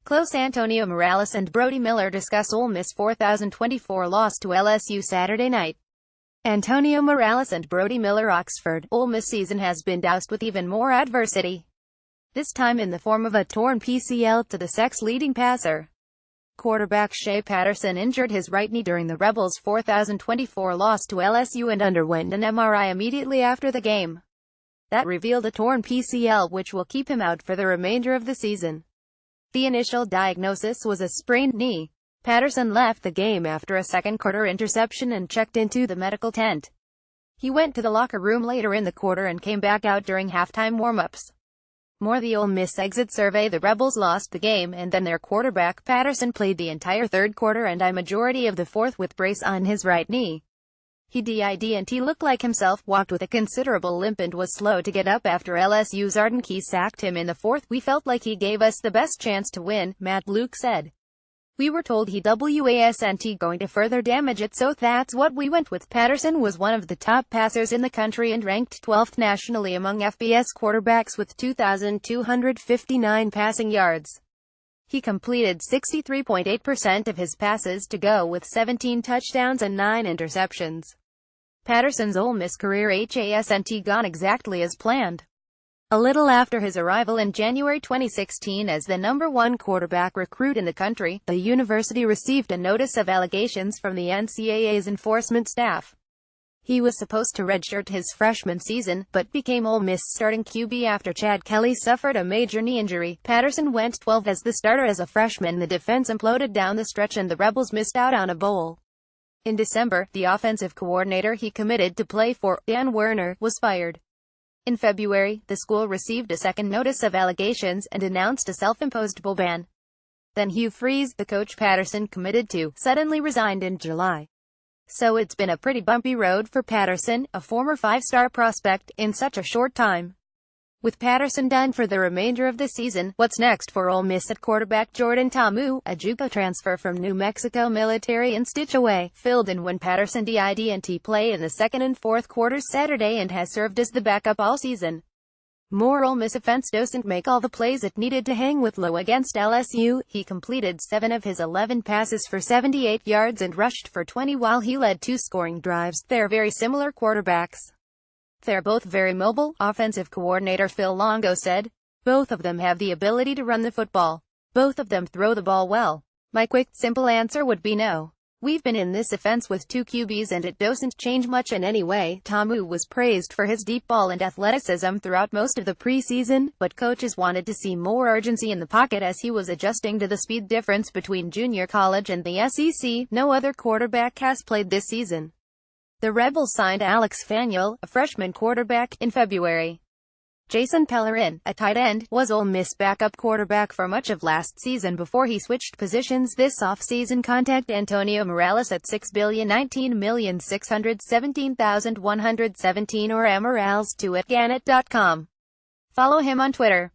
Close. Antonio Morales and Brody Miller discuss Ole Miss 2024 loss to LSU Saturday night. Antonio Morales and Brody Miller. Oxford, Ole Miss season has been doused with even more adversity. This time in the form of a torn PCL to the Sec's leading passer. Quarterback Shea Patterson injured his right knee during the Rebels' 2024 loss to LSU and underwent an MRI immediately after the game. That revealed a torn PCL, which will keep him out for the remainder of the season. The initial diagnosis was a sprained knee. Patterson left the game after a second-quarter interception and checked into the medical tent. He went to the locker room later in the quarter and came back out during halftime warm-ups. More. The Ole Miss exit survey. The Rebels lost the game, and then their quarterback Patterson played the entire third quarter and a majority of the fourth with brace on his right knee. He didn't look like himself, walked with a considerable limp and was slow to get up after LSU's Arden Key sacked him in the fourth. We felt like he gave us the best chance to win, Matt Luke said. We were told he wasn't going to further damage it, so that's what we went with. Patterson was one of the top passers in the country and ranked 12th nationally among FBS quarterbacks with 2,259 passing yards. He completed 63.8% of his passes to go with 17 touchdowns and 9 interceptions. Patterson's Ole Miss career hasn't gone exactly as planned. A little after his arrival in January 2016 as the #1 quarterback recruit in the country, the university received a notice of allegations from the NCAA's enforcement staff. He was supposed to redshirt his freshman season, but became Ole Miss starting QB after Chad Kelly suffered a major knee injury. Patterson went 12 as the starter as a freshman. The defense imploded down the stretch and the Rebels missed out on a bowl. In December, the offensive coordinator he committed to play for, Dan Werner, was fired. In February, the school received a second notice of allegations and announced a self-imposed bowl ban. Then Hugh Freeze, the coach Patterson committed to, suddenly resigned in July. So it's been a pretty bumpy road for Patterson, a former five-star prospect, in such a short time. With Patterson done for the remainder of the season, what's next for Ole Miss at quarterback? Jordan Ta'amu, a JUCO transfer from New Mexico Military Institute, filled in when Patterson didn't play in the second and fourth quarters Saturday and has served as the backup all season. More. Ole Miss offense doesn't make all the plays it needed to hang with low against LSU. He completed 7 of his 11 passes for 78 yards and rushed for 20 while he led 2 scoring drives. They're very similar quarterbacks. They're both very mobile, offensive coordinator Phil Longo said. Both of them have the ability to run the football. Both of them throw the ball well. My quick, simple answer would be no. We've been in this offense with 2 QBs and it doesn't change much in any way. Ta'amu was praised for his deep ball and athleticism throughout most of the preseason, but coaches wanted to see more urgency in the pocket as he was adjusting to the speed difference between junior college and the SEC. No other quarterback has played this season. The Rebels signed Alex Faniel, a freshman quarterback, in February. Jason Pellerin, a tight end, was Ole Miss backup quarterback for much of last season before he switched positions this offseason. Contact Antonio Morales at $6,019,617,117 or morales2@gannett.com. Follow him on Twitter.